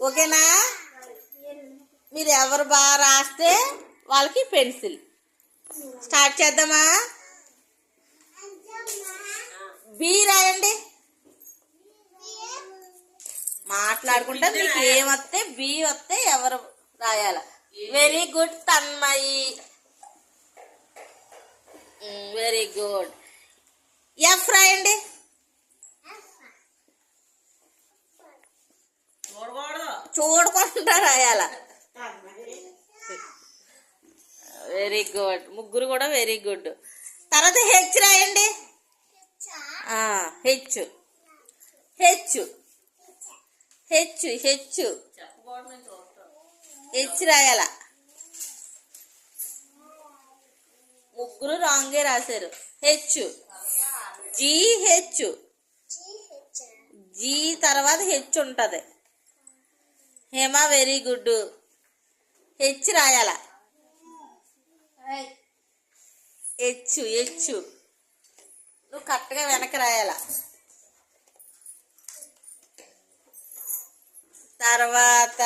ఓకేనా? మీరు ఎవరు బాగా రాస్తే వాళ్ళకి పెన్సిల్. స్టార్ట్ చేద్దామా? బి రాయండి. మాట్లాడుకుంటే మీకు ఏమొస్తే బి వస్తే ఎవరు రాయాల? Very good Tanmayi. Very good. F రాయండి. చూడకుండా రాయాల. Very good. ముగ్గురు కూడా వెరీ గుడ్. తర్వాత హెచ్ రాయండి. H H H H H రాయాల. ముగ్గురు రాంగే రాశారు. హెచ్ జీ హెచ్ జీ తర్వాత హెచ్ ఉంటుంది. Hema very good. హెచ్ రాయాల. హెచ్ హెచ్ నువ్వు కరెక్ట్గా వెనక రాయాల. తర్వాత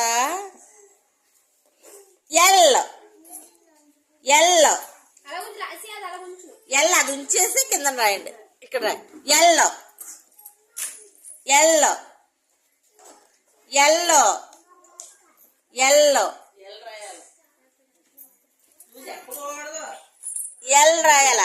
ఎల్ ఎల్ ఎల్ అది ఉంచేసి కింద రాయండి. ఇక్కడ yellow yellow yellow yellow L రాయాల.